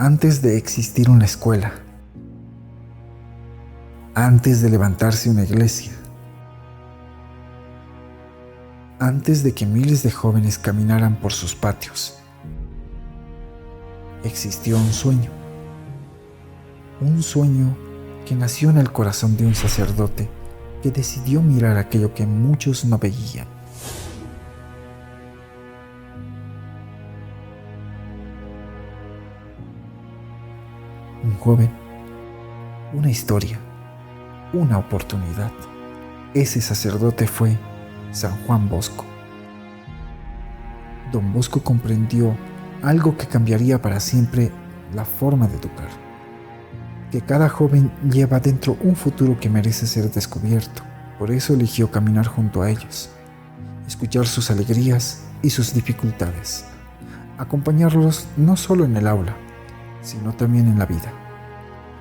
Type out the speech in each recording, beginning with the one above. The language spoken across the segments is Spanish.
Antes de existir una escuela, antes de levantarse una iglesia, antes de que miles de jóvenes caminaran por sus patios, existió un sueño que nació en el corazón de un sacerdote que decidió mirar aquello que muchos no veían. Un joven, una historia, una oportunidad. Ese sacerdote fue San Juan Bosco. Don Bosco comprendió algo que cambiaría para siempre la forma de educar. Que cada joven lleva dentro un futuro que merece ser descubierto. Por eso eligió caminar junto a ellos, escuchar sus alegrías y sus dificultades, acompañarlos no solo en el aula, sino también en la vida.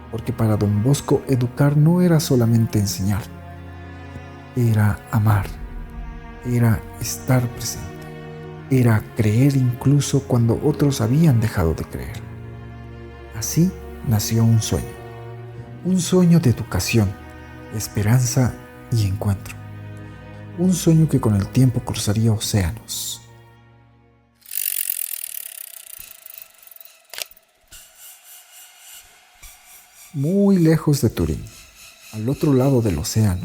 Porque para Don Bosco educar no era solamente enseñar, era amar, era estar presente, era creer incluso cuando otros habían dejado de creer. Así nació un sueño de educación, esperanza y encuentro. Un sueño que con el tiempo cruzaría océanos. Muy lejos de Turín, al otro lado del océano,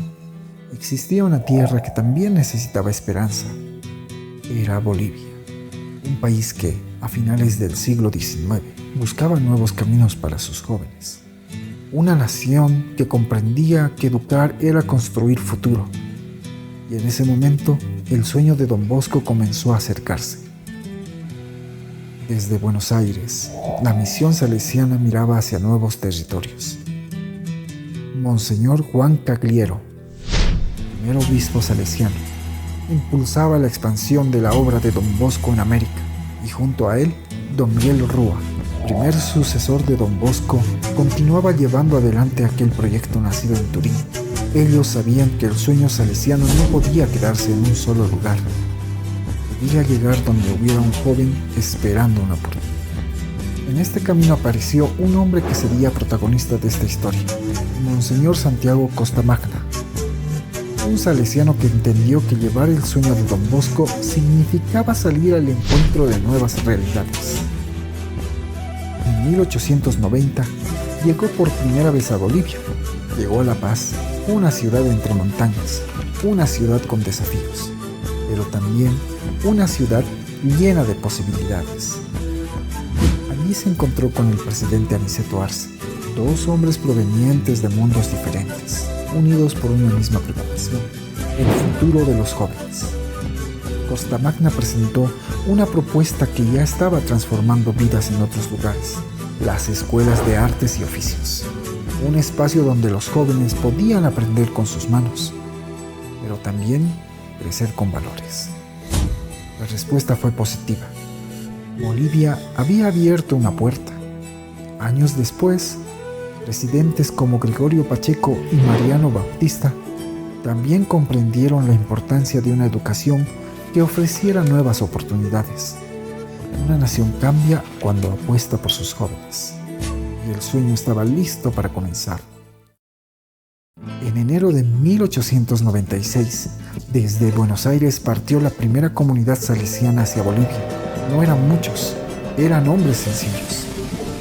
existía una tierra que también necesitaba esperanza. Era Bolivia, un país que, a finales del siglo XIX, buscaba nuevos caminos para sus jóvenes. Una nación que comprendía que educar era construir futuro. Y en ese momento, el sueño de Don Bosco comenzó a acercarse. Desde Buenos Aires, la misión salesiana miraba hacia nuevos territorios. Monseñor Juan Cagliero, primer obispo salesiano, impulsaba la expansión de la obra de Don Bosco en América, y junto a él, Don Miguel Rúa, primer sucesor de Don Bosco, continuaba llevando adelante aquel proyecto nacido en Turín. Ellos sabían que el sueño salesiano no podía quedarse en un solo lugar. Debía llegar donde hubiera un joven esperando una oportunidad. En este camino apareció un hombre que sería protagonista de esta historia, Monseñor Santiago Costamagna, un salesiano que entendió que llevar el sueño de Don Bosco significaba salir al encuentro de nuevas realidades. En 1890 llegó por primera vez a Bolivia. Llegó a La Paz, una ciudad entre montañas, una ciudad con desafíos, pero también una ciudad llena de posibilidades. Allí se encontró con el presidente Aniceto Arce, dos hombres provenientes de mundos diferentes, unidos por una misma preocupación, el futuro de los jóvenes. Costamagna presentó una propuesta que ya estaba transformando vidas en otros lugares, las escuelas de artes y oficios, un espacio donde los jóvenes podían aprender con sus manos, pero también crecer con valores. La respuesta fue positiva. Bolivia había abierto una puerta. Años después, presidentes como Gregorio Pacheco y Mariano Bautista también comprendieron la importancia de una educación que ofreciera nuevas oportunidades. Una nación cambia cuando apuesta por sus jóvenes, y el sueño estaba listo para comenzar. En enero de 1896, desde Buenos Aires partió la primera comunidad salesiana hacia Bolivia. No eran muchos, eran hombres sencillos,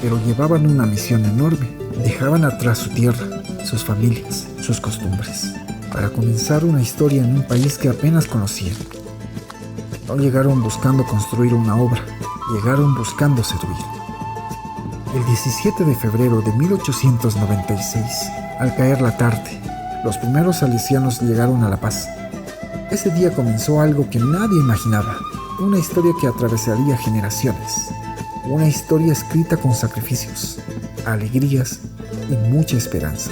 pero llevaban una misión enorme. Dejaban atrás su tierra, sus familias, sus costumbres, para comenzar una historia en un país que apenas conocían. No llegaron buscando construir una obra, llegaron buscando servir. El 17 de febrero de 1896, al caer la tarde, los primeros salesianos llegaron a La Paz. Ese día comenzó algo que nadie imaginaba, una historia que atravesaría generaciones, una historia escrita con sacrificios, alegrías y mucha esperanza.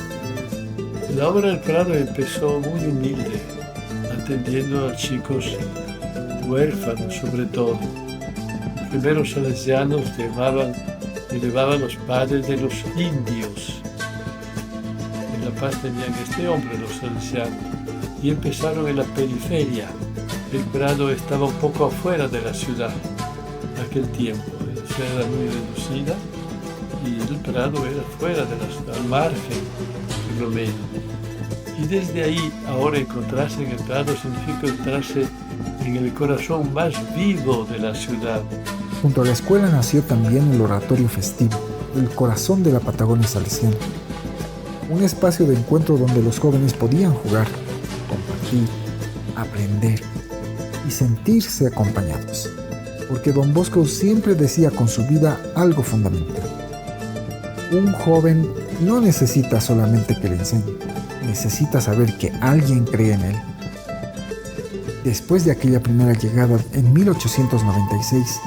La obra del Prado empezó muy humilde, atendiendo a chicos huérfanos sobre todo. Los primeros salesianos llevaban los padres de los indios. En La Paz tenían este hombre, los salesianos, y empezaron en la periferia. El Prado estaba un poco afuera de la ciudad en aquel tiempo. La ciudad era muy reducida y el Prado era fuera de la ciudad, al margen, por lo menos. Y desde ahí, ahora encontrarse en el Prado significa encontrarse en el corazón más vivo de la ciudad. Junto a la escuela nació también el oratorio festivo, el corazón de la Patagonia salesiana. Un espacio de encuentro donde los jóvenes podían jugar, compartir, aprender y sentirse acompañados. Porque Don Bosco siempre decía con su vida algo fundamental. Un joven no necesita solamente que le enseñe, necesita saber que alguien cree en él. Después de aquella primera llegada en 1896,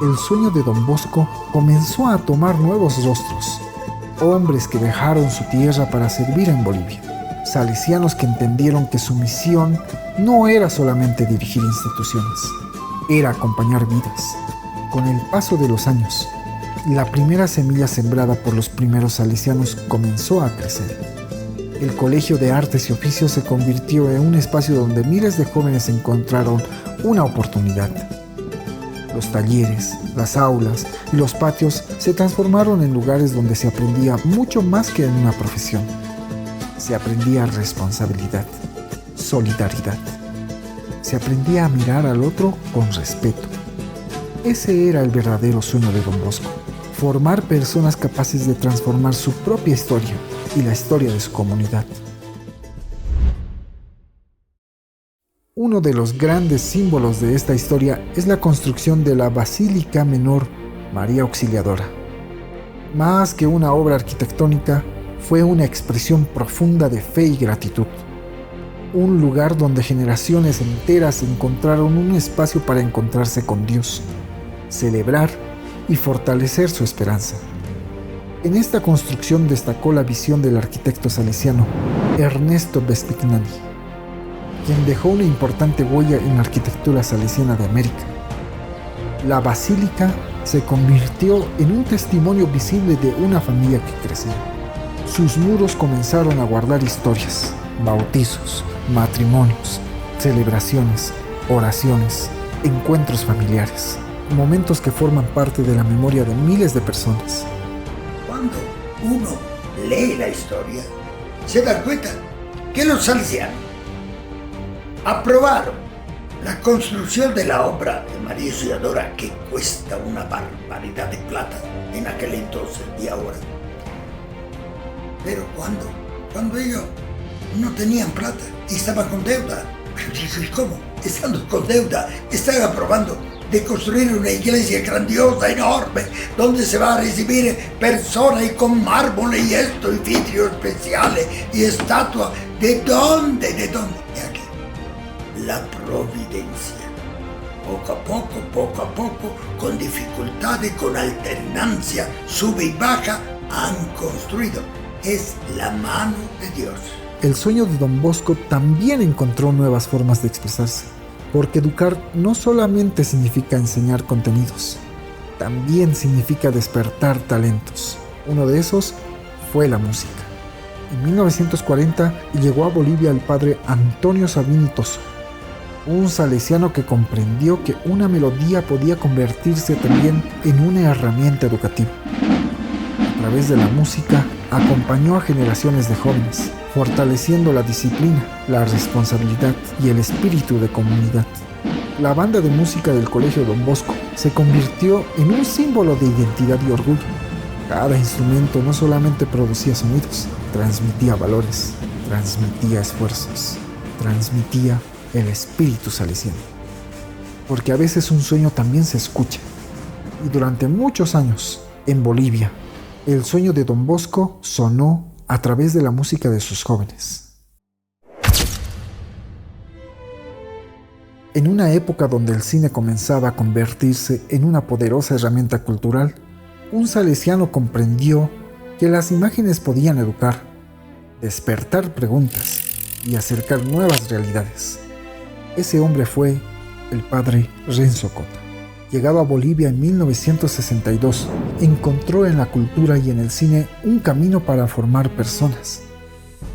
el sueño de Don Bosco comenzó a tomar nuevos rostros. Hombres que dejaron su tierra para servir en Bolivia. Salesianos que entendieron que su misión no era solamente dirigir instituciones, era acompañar vidas. Con el paso de los años, la primera semilla sembrada por los primeros salesianos comenzó a crecer. El Colegio de Artes y Oficios se convirtió en un espacio donde miles de jóvenes encontraron una oportunidad. Los talleres, las aulas y los patios se transformaron en lugares donde se aprendía mucho más que en una profesión. Se aprendía responsabilidad, solidaridad. Se aprendía a mirar al otro con respeto. Ese era el verdadero sueño de Don Bosco, formar personas capaces de transformar su propia historia y la historia de su comunidad. Uno de los grandes símbolos de esta historia es la construcción de la Basílica Menor María Auxiliadora. Más que una obra arquitectónica, fue una expresión profunda de fe y gratitud. Un lugar donde generaciones enteras encontraron un espacio para encontrarse con Dios, celebrar y fortalecer su esperanza. En esta construcción destacó la visión del arquitecto salesiano Ernesto Vespignani, quien dejó una importante huella en la arquitectura salesiana de América. La basílica se convirtió en un testimonio visible de una familia que crecía. Sus muros comenzaron a guardar historias, bautizos, matrimonios, celebraciones, oraciones, encuentros familiares, momentos que forman parte de la memoria de miles de personas. Cuando uno lee la historia, se da cuenta que los salesianos aprobaron la construcción de la obra de María Auxiliadora, que cuesta una barbaridad de plata en aquel entonces y ahora. Pero cuando ellos no tenían plata y estaban con deuda, ¿cómo? Estando con deuda, están aprobando de construir una iglesia grandiosa, enorme, donde se va a recibir personas y con mármoles y esto, y vidrios especiales y estatuas. ¿De dónde? Y aquí, la providencia. Poco a poco, con dificultades, con alternancia, sube y baja, han construido. Es la mano de Dios. El sueño de Don Bosco también encontró nuevas formas de expresarse, porque educar no solamente significa enseñar contenidos, también significa despertar talentos. Uno de esos fue la música. En 1940 llegó a Bolivia el padre Antonio Sabini Toso, un salesiano que comprendió que una melodía podía convertirse también en una herramienta educativa. A través de la música, acompañó a generaciones de jóvenes, fortaleciendo la disciplina, la responsabilidad y el espíritu de comunidad. La banda de música del Colegio Don Bosco se convirtió en un símbolo de identidad y orgullo. Cada instrumento no solamente producía sonidos, transmitía valores, transmitía esfuerzos, transmitía el espíritu salesiano. Porque a veces un sueño también se escucha. Y durante muchos años, en Bolivia, el sueño de Don Bosco sonó a través de la música de sus jóvenes. En una época donde el cine comenzaba a convertirse en una poderosa herramienta cultural, un salesiano comprendió que las imágenes podían educar, despertar preguntas y acercar nuevas realidades. Ese hombre fue el padre Renzo Cota. Llegado a Bolivia en 1962, encontró en la cultura y en el cine un camino para formar personas.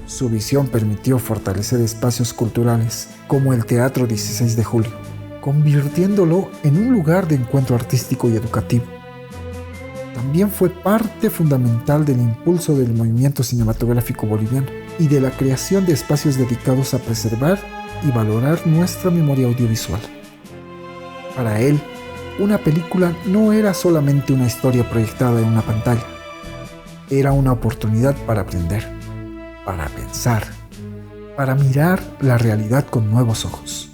Su visión permitió fortalecer espacios culturales como el Teatro 16 de Julio, convirtiéndolo en un lugar de encuentro artístico y educativo. También fue parte fundamental del impulso del movimiento cinematográfico boliviano y de la creación de espacios dedicados a preservar y valorar nuestra memoria audiovisual. Para él, una película no era solamente una historia proyectada en una pantalla, era una oportunidad para aprender, para pensar, para mirar la realidad con nuevos ojos.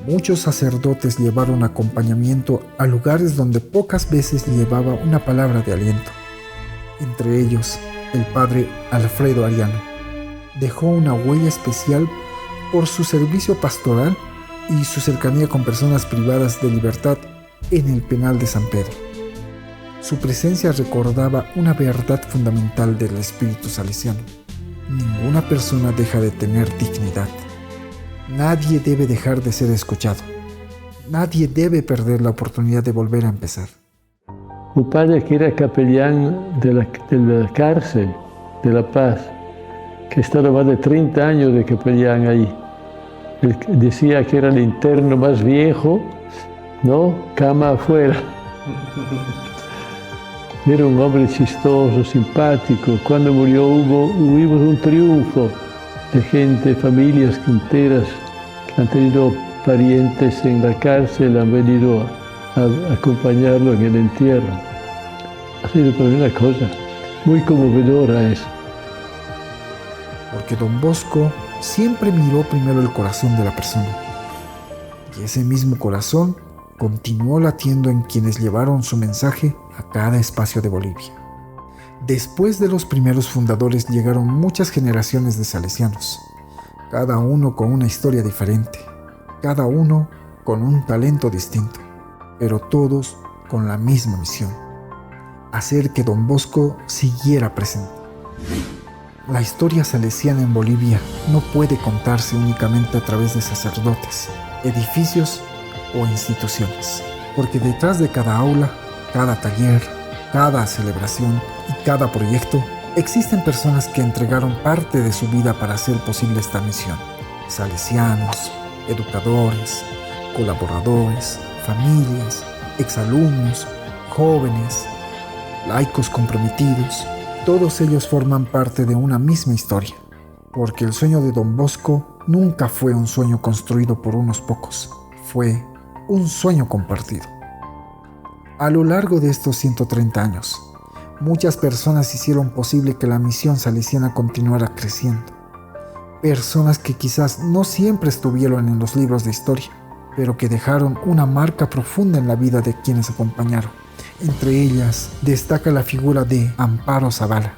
Muchos sacerdotes llevaron acompañamiento a lugares donde pocas veces llevaba una palabra de aliento. Entre ellos, el padre Alfredo Ariano dejó una huella especial por su servicio pastoral y su cercanía con personas privadas de libertad en el penal de San Pedro. Su presencia recordaba una verdad fundamental del espíritu salesiano: ninguna persona deja de tener dignidad. Nadie debe dejar de ser escuchado. Nadie debe perder la oportunidad de volver a empezar. Un padre que era capellán de la cárcel de La Paz, que estaba más de 30 años de capellán ahí. Él decía que era el interno más viejo, ¿no? Cama afuera. Era un hombre chistoso, simpático. Cuando murió hubo un triunfo de gente, familias enteras que han tenido parientes en la cárcel, han venido a acompañarlo en el entierro. Ha sido una cosa muy conmovedora eso. Porque Don Bosco siempre miró primero el corazón de la persona. Y ese mismo corazón continuó latiendo en quienes llevaron su mensaje a cada espacio de Bolivia. Después de los primeros fundadores llegaron muchas generaciones de salesianos, cada uno con una historia diferente, cada uno con un talento distinto, pero todos con la misma misión: hacer que Don Bosco siguiera presente. La historia salesiana en Bolivia no puede contarse únicamente a través de sacerdotes, edificios o instituciones, porque detrás de cada aula, cada taller, cada celebración y cada proyecto existen personas que entregaron parte de su vida para hacer posible esta misión. Salesianos, educadores, colaboradores, familias, exalumnos, jóvenes, laicos comprometidos. Todos ellos forman parte de una misma historia, porque el sueño de Don Bosco nunca fue un sueño construido por unos pocos, fue un sueño compartido. A lo largo de estos 130 años, muchas personas hicieron posible que la misión salesiana continuara creciendo. Personas que quizás no siempre estuvieron en los libros de historia, pero que dejaron una marca profunda en la vida de quienes acompañaron. Entre ellas destaca la figura de Amparo Zavala,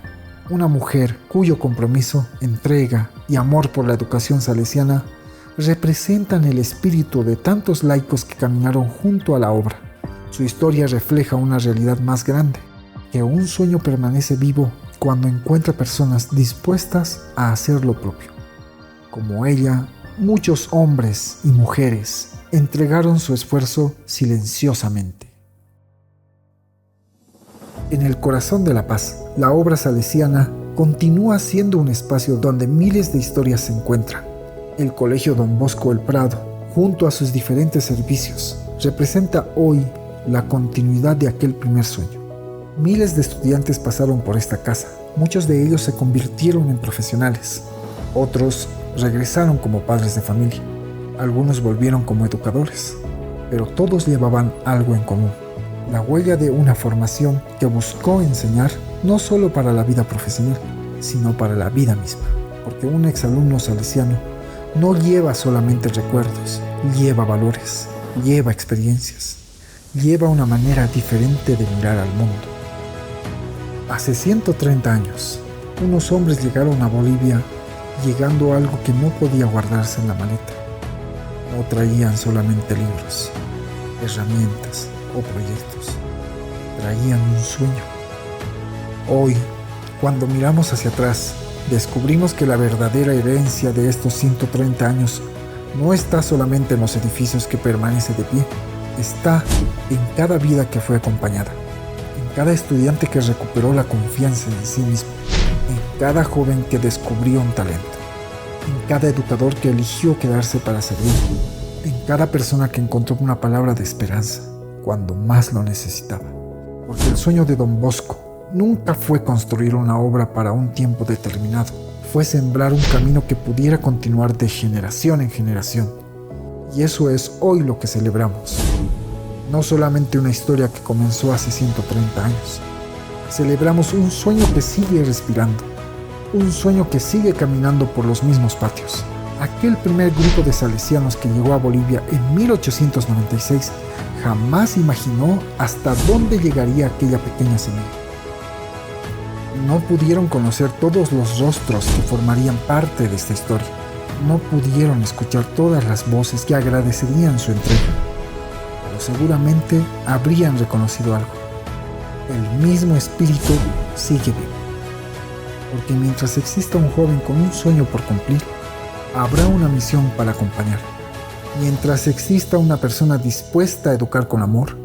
una mujer cuyo compromiso, entrega y amor por la educación salesiana representan el espíritu de tantos laicos que caminaron junto a la obra. Su historia refleja una realidad más grande, que un sueño permanece vivo cuando encuentra personas dispuestas a hacer lo propio. Como ella, muchos hombres y mujeres entregaron su esfuerzo silenciosamente. En el corazón de La Paz, la obra salesiana continúa siendo un espacio donde miles de historias se encuentran. El Colegio Don Bosco El Prado, junto a sus diferentes servicios, representa hoy la continuidad de aquel primer sueño. Miles de estudiantes pasaron por esta casa. Muchos de ellos se convirtieron en profesionales. Otros regresaron como padres de familia. Algunos volvieron como educadores. Pero todos llevaban algo en común: la huella de una formación que buscó enseñar no solo para la vida profesional, sino para la vida misma. Porque un exalumno salesiano no lleva solamente recuerdos, lleva valores, lleva experiencias, lleva una manera diferente de mirar al mundo. Hace 130 años, unos hombres llegaron a Bolivia llegando a algo que no podía guardarse en la maleta. No traían solamente libros, herramientas o proyectos, traían un sueño. Hoy, cuando miramos hacia atrás, descubrimos que la verdadera herencia de estos 130 años no está solamente en los edificios que permanecen de pie, está en cada vida que fue acompañada, en cada estudiante que recuperó la confianza en sí mismo, en cada joven que descubrió un talento, en cada educador que eligió quedarse para servir, en cada persona que encontró una palabra de esperanza cuando más lo necesitaba. Porque el sueño de Don Bosco nunca fue construir una obra para un tiempo determinado, fue sembrar un camino que pudiera continuar de generación en generación. Y eso es hoy lo que celebramos. No solamente una historia que comenzó hace 130 años. Celebramos un sueño que sigue respirando, un sueño que sigue caminando por los mismos patios. Aquel primer grupo de salesianos que llegó a Bolivia en 1896 jamás imaginó hasta dónde llegaría aquella pequeña semilla. No pudieron conocer todos los rostros que formarían parte de esta historia. No pudieron escuchar todas las voces que agradecerían su entrega, pero seguramente habrían reconocido algo. El mismo espíritu sigue vivo. Porque mientras exista un joven con un sueño por cumplir, habrá una misión para acompañar. Mientras exista una persona dispuesta a educar con amor,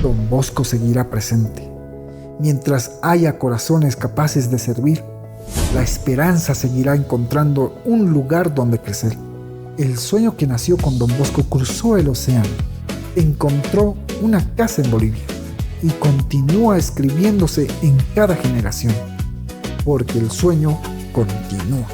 Don Bosco seguirá presente. Mientras haya corazones capaces de servir, la esperanza seguirá encontrando un lugar donde crecer. El sueño que nació con Don Bosco cruzó el océano, encontró una casa en Bolivia y continúa escribiéndose en cada generación, porque el sueño continúa.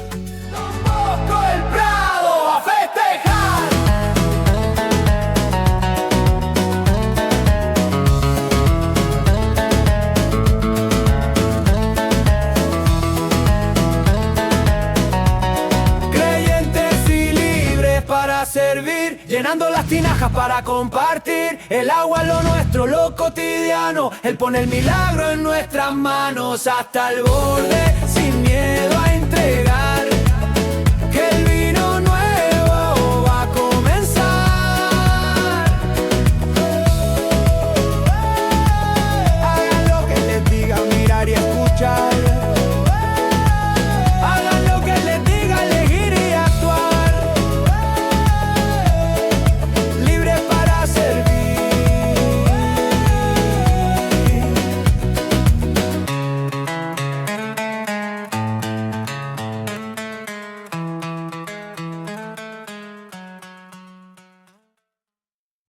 Servir, llenando las tinajas para compartir. El agua es lo nuestro, lo cotidiano. Él pone el milagro en nuestras manos hasta el borde, sin miedo a entregar.